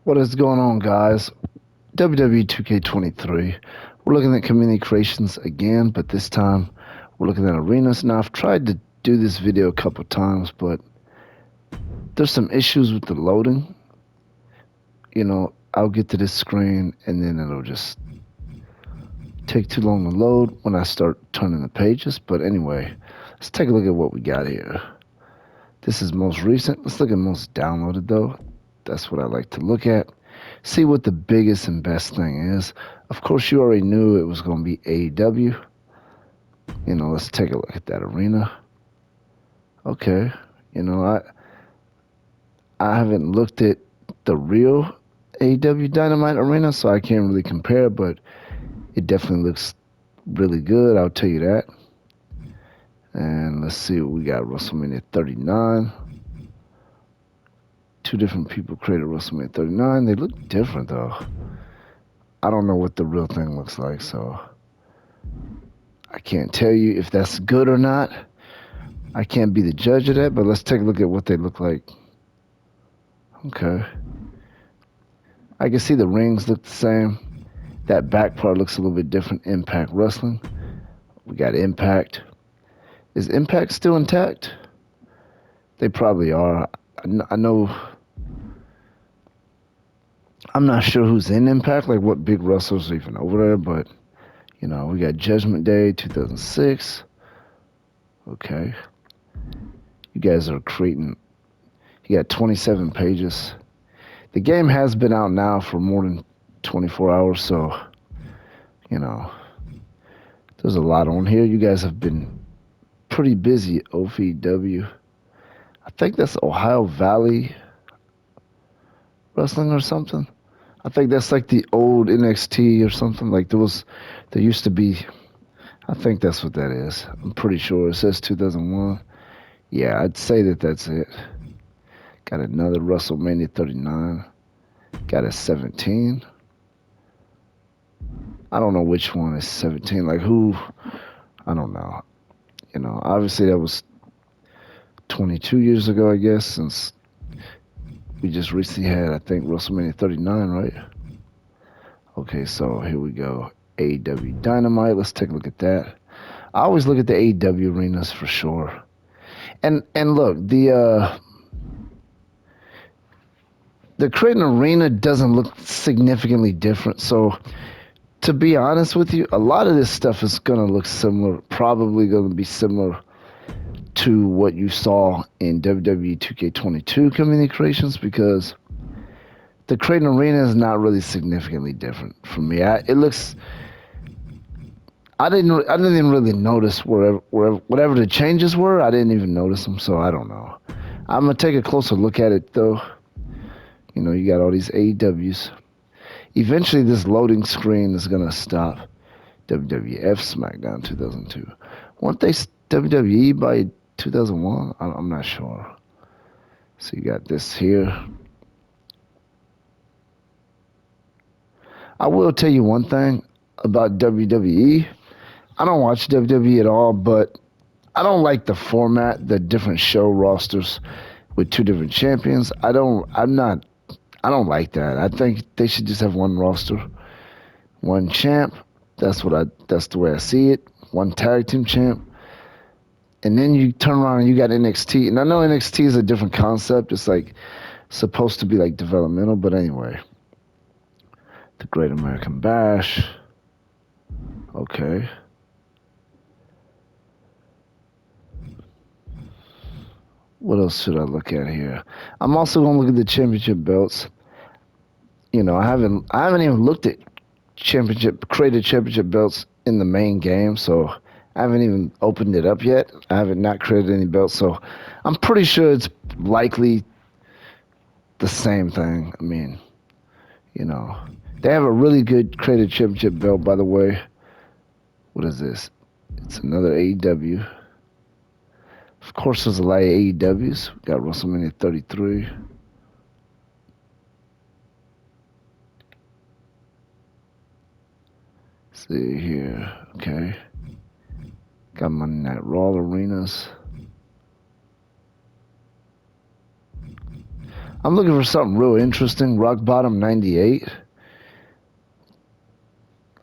What is going on, guys? WWE 2K23. We're looking at community creations again, but this time we're looking at arenas. Now, I've tried to do this video a couple times, but there's some issues with the loading. I'll get to this screen and then it'll just take too long to load when I start turning the pages. But anyway, let's take a look at what we got here. This is most recent. Let's look at most downloaded, though. That's what I like to look at. See what the biggest and best thing is. Of course, you already knew it was going to be AEW. Let's take a look at that arena. Okay. I haven't looked at the real AEW Dynamite arena, so I can't really compare, but it definitely looks really good. I'll tell you that. And let's see what we got. WrestleMania 39. Two different people created WrestleMania 39. They look different, though. I don't know what the real thing looks like, so I can't tell you if that's good or not. I can't be the judge of that, but let's take a look at what they look like. Okay. I can see the rings look the same. That back part looks a little bit different. Impact Wrestling. We got Impact. Is Impact still intact? They probably are. I know. I'm not sure who's in Impact, like what big wrestlers are even over there, but, we got Judgment Day 2006. Okay. You guys are creating. You got 27 pages. The game has been out now for more than 24 hours, so, there's a lot on here. You guys have been pretty busy, OVW. I think that's Ohio Valley Wrestling or something. I think that's like the old NXT or something. Like there used to be, I think that's what that is. I'm pretty sure it says 2001. Yeah, I'd say that's it. Got another WrestleMania 39. Got a 17. I don't know which one is 17. Like who? I don't know. Obviously that was 22 years ago, I guess, since we just recently had, I think, WrestleMania 39, right? Okay, so here we go. AEW Dynamite. Let's take a look at that. I always look at the AEW arenas for sure. And look, the Creighton Arena doesn't look significantly different. So to be honest with you, a lot of this stuff is gonna look similar. Probably gonna be similar to what you saw in WWE 2K22 community creations, because the Creighton Arena is not really significantly different from me. I didn't even really notice whatever the changes were. I didn't even notice them, so I don't know. I'm gonna take a closer look at it though. You got all these AEWs. Eventually, this loading screen is gonna stop. WWF SmackDown 2002. Weren't they WWE by 2001? I'm not sure. So you got this here. I will tell you one thing about WWE. I don't watch WWE at all, but I don't like the format, the different show rosters with two different champions. I don't like that. I think they should just have one roster, one champ. That's the way I see it. One tag team champ. And then you turn around and you got NXT. And I know NXT is a different concept. It's like supposed to be like developmental, but anyway. The Great American Bash. Okay. What else should I look at here? I'm also gonna look at the championship belts. I haven't even looked at created championship belts in the main game, so I haven't even opened it up yet. I haven't not created any belts, so I'm pretty sure it's likely the same thing. I mean, they have a really good created championship belt, by the way. What is this? It's another AEW. Of course, there's a lot of AEWs. We got WrestleMania 33. See here. Okay. Got Monday Night Raw arenas. I'm looking for something real interesting. Rock Bottom 98.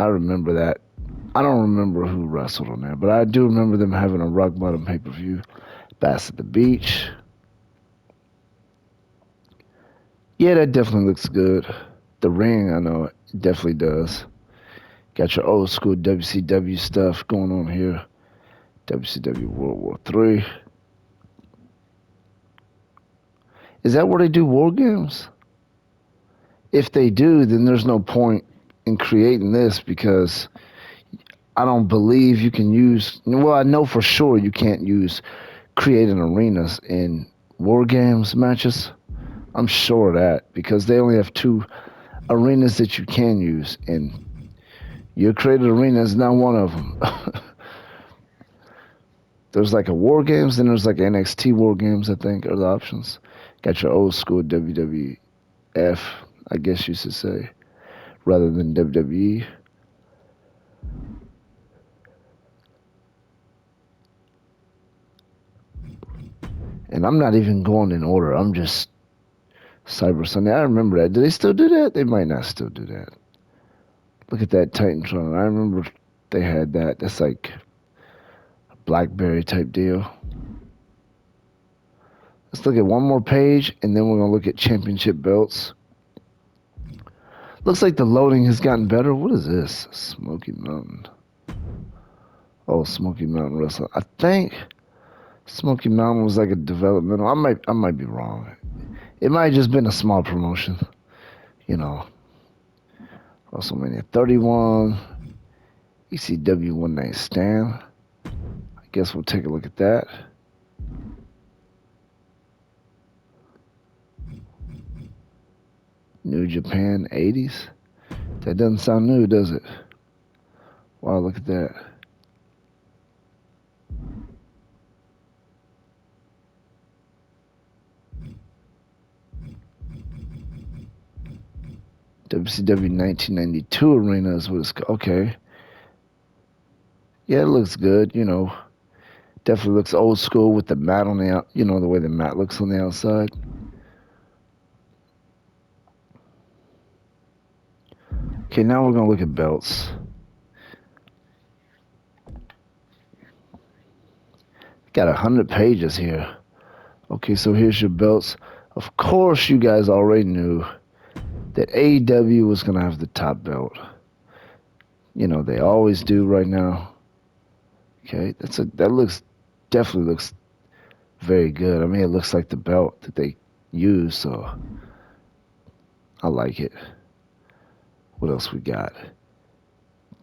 I remember that. I don't remember who wrestled on there, but I do remember them having a Rock Bottom pay-per-view. Bass at the Beach. Yeah, that definitely looks good. The ring, I know it definitely does. Got your old school WCW stuff going on here. WCW World War III. Is that where they do war games? If they do, then there's no point in creating this because I don't believe you can use. Well, I know for sure you can't use creating arenas in war games matches. I'm sure of that because they only have 2 arenas that you can use, and your created arena is not one of them. There's like a war games, then there's like NXT war games, I think, are the options. Got your old school WWF, I guess you should say, rather than WWE. And I'm not even going in order. I'm just Cyber Sunday. I remember that. Do they still do that? They might not still do that. Look at that Titantron. I remember they had that. That's like a BlackBerry type deal. Let's look at one more page, and then we're going to look at championship belts. Looks like the loading has gotten better. What is this? Smoky Mountain. Oh, Smoky Mountain Wrestling. I think Smoky Mountain was like a developmental. I might be wrong. It might have just been a small promotion. You know. WrestleMania 31. ECW One Night Stand. I guess we'll take a look at that. New Japan 80s. That doesn't sound new, does it? Wow, look at that. WCW 1992 arena is what it's called. Okay. Yeah, it looks good, you know. Definitely looks old school with the mat on the out, you know, the way the mat looks on the outside. Okay, now we're going to look at belts. Got 100 pages here. Okay, so here's your belts. Of course, you guys already knew that AEW was going to have the top belt. You know, they always do right now. Okay, that looks definitely looks very good. I mean, it looks like the belt that they use, so I like it. What else we got?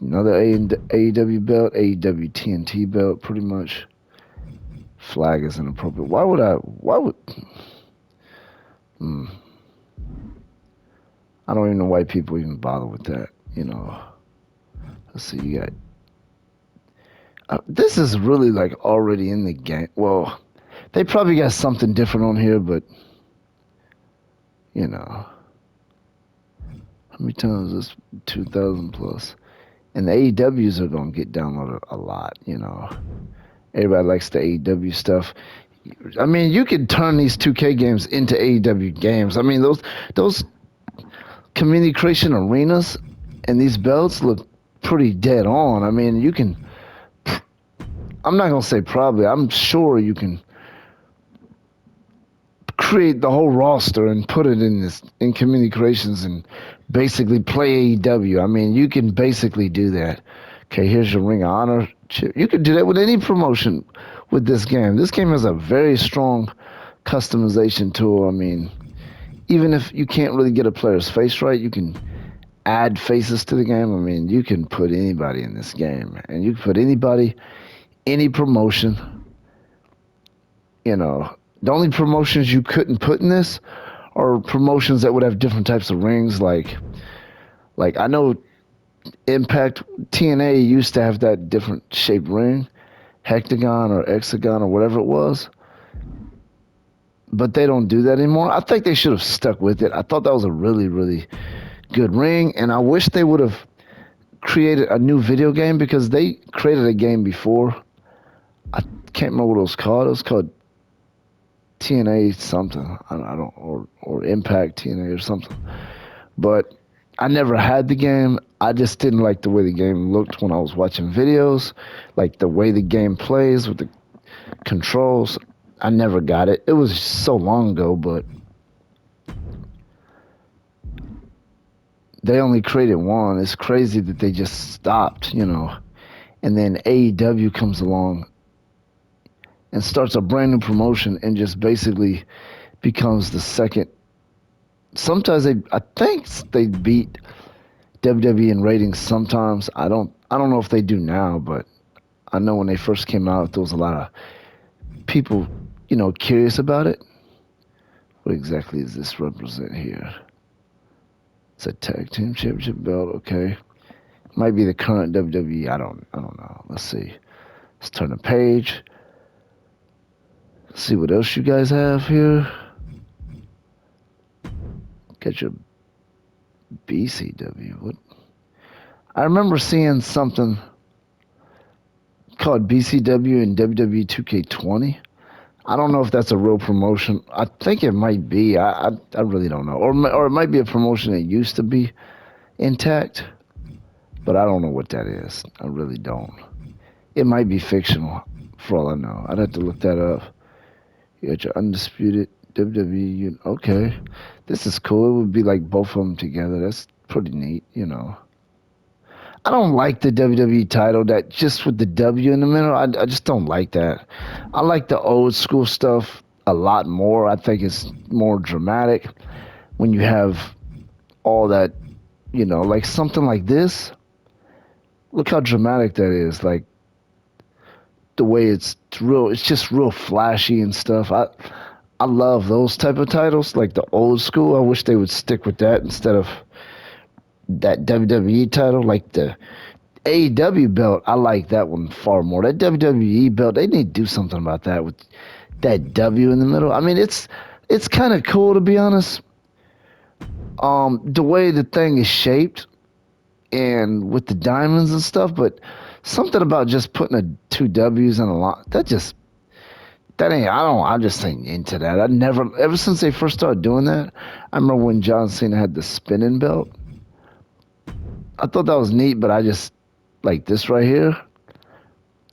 Another AEW belt, AEW TNT belt, pretty much. Flag is inappropriate. Why would, hmm. I don't even know why people even bother with that, you know. Let's see, you got, this is really like already in the game. Well, they probably got something different on here, but, you know. How many times is this? 2,000 plus. And the AEWs are going to get downloaded a lot, you know. Everybody likes the AEW stuff. I mean, you could turn these 2K games into AEW games. I mean, those community creation arenas and these belts look pretty dead on. I mean, you can, I'm not going to say probably, I'm sure you can create the whole roster and put it in community creations and basically play AEW. I mean, you can basically do that. Okay, here's your Ring of Honor. You could do that with any promotion with this game. This game has a very strong customization tool. I mean, even if you can't really get a player's face right, you can add faces to the game. I mean, you can put anybody in this game, and you can put anybody, any promotion. You know, the only promotions you couldn't put in this are promotions that would have different types of rings. Like I know Impact TNA used to have that different shaped ring, hectagon or hexagon or whatever it was. But they don't do that anymore. I think they should have stuck with it. I thought that was a really, really good ring, and I wish they would have created a new video game because they created a game before. I can't remember what it was called. It was called TNA something. I don't or Impact TNA or something. But I never had the game. I just didn't like the way the game looked when I was watching videos, like the way the game plays with the controls. I never got it. It was so long ago, but they only created one. It's crazy that they just stopped, And then AEW comes along and starts a brand new promotion and just basically becomes the second. Sometimes I think they beat WWE in ratings. Sometimes I don't know if they do now, but I know when they first came out, there was a lot of people, curious about it. What exactly does this represent here? It's a tag team championship belt. Okay, might be the current WWE. I don't know. Let's see. Let's turn the page. See what else you guys have here. Get your BCW. What? I remember seeing something called BCW and WWE 2K20. I don't know if that's a real promotion. I think it might be. I really don't know. Or it might be a promotion that used to be intact, but I don't know what that is. I really don't. It might be fictional, for all I know. I'd have to look that up. You got your undisputed WWE. Okay, this is cool. It would be like both of them together. That's pretty neat. I don't like the WWE title that just with the W in the middle. I just don't like that. I like the old school stuff a lot more. I think it's more dramatic when you have all that, like something like this. Look how dramatic that is. Like the way it's just real flashy and stuff. I love those type of titles, like the old school. I wish they would stick with that instead of that WWE title, like the AEW belt. I like that one far more. That WWE belt, they need to do something about that with that W in the middle. I mean, it's kind of cool to be honest. The way the thing is shaped and with the diamonds and stuff, but something about just putting two W's in a lot that ain't. I just ain't into that. I never ever since they first started doing that. I remember when John Cena had the spinning belt. I thought that was neat, but I just like this right here.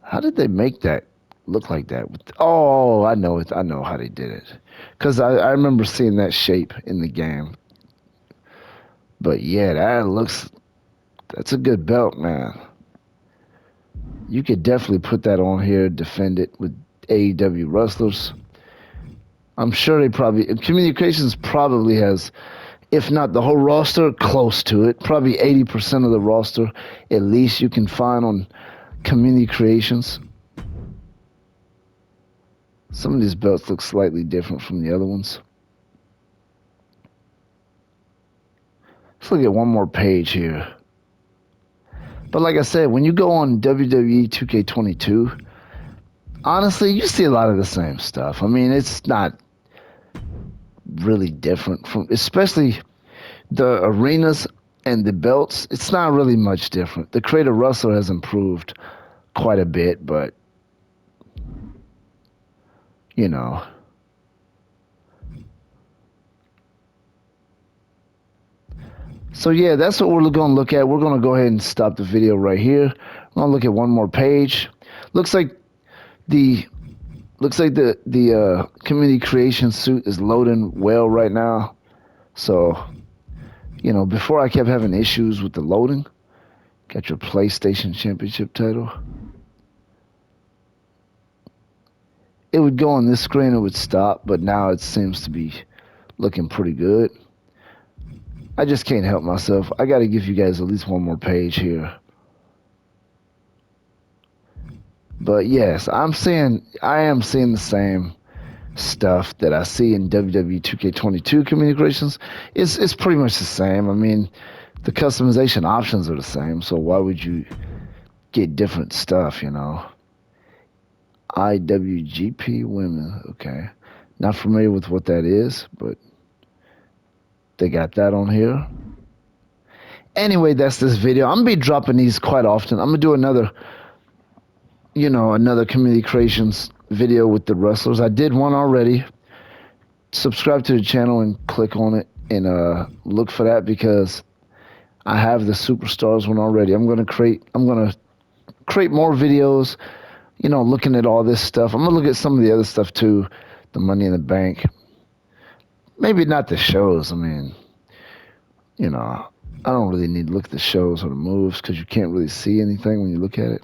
How did they make that look like that? Oh, I know it. I know how they did it. Because I remember seeing that shape in the game. But yeah, that's a good belt, man. You could definitely put that on here, defend it with AEW wrestlers. I'm sure Communications probably has, if not the whole roster, close to it. Probably 80% of the roster, at least, you can find on Community Creations. Some of these belts look slightly different from the other ones. Let's look at one more page here. But like I said, when you go on WWE 2K22, honestly, you see a lot of the same stuff. I mean, it's not really different from, especially the arenas and the belts. It's not really much different. The Creator Wrestler has improved quite a bit, but you know. So yeah, that's what we're going to look at. We're going to go ahead and stop the video right here. We're going to look at one more page. Looks like the community creation suit is loading well right now. So, before I kept having issues with the loading. Got your PlayStation Championship title. It would go on this screen, it would stop, but now it seems to be looking pretty good. I just can't help myself. I got to give you guys at least one more page here. But yes, I am seeing the same stuff that I see in WWE 2K22 communications. It's pretty much the same. I mean, the customization options are the same, so why would you get different stuff, IWGP Women, okay. Not familiar with what that is, but they got that on here. Anyway, that's this video. I'm gonna be dropping these quite often. I'm gonna do another community creations video with the wrestlers. I did one already. subscribe to the channel and click on it and look for that because I have the superstars one already. I'm gonna create more videos, looking at all this stuff. I'm gonna look at some of the other stuff too, the Money in the Bank. Maybe not the shows. I mean, I don't really need to look at the shows or the moves because you can't really see anything when you look at it.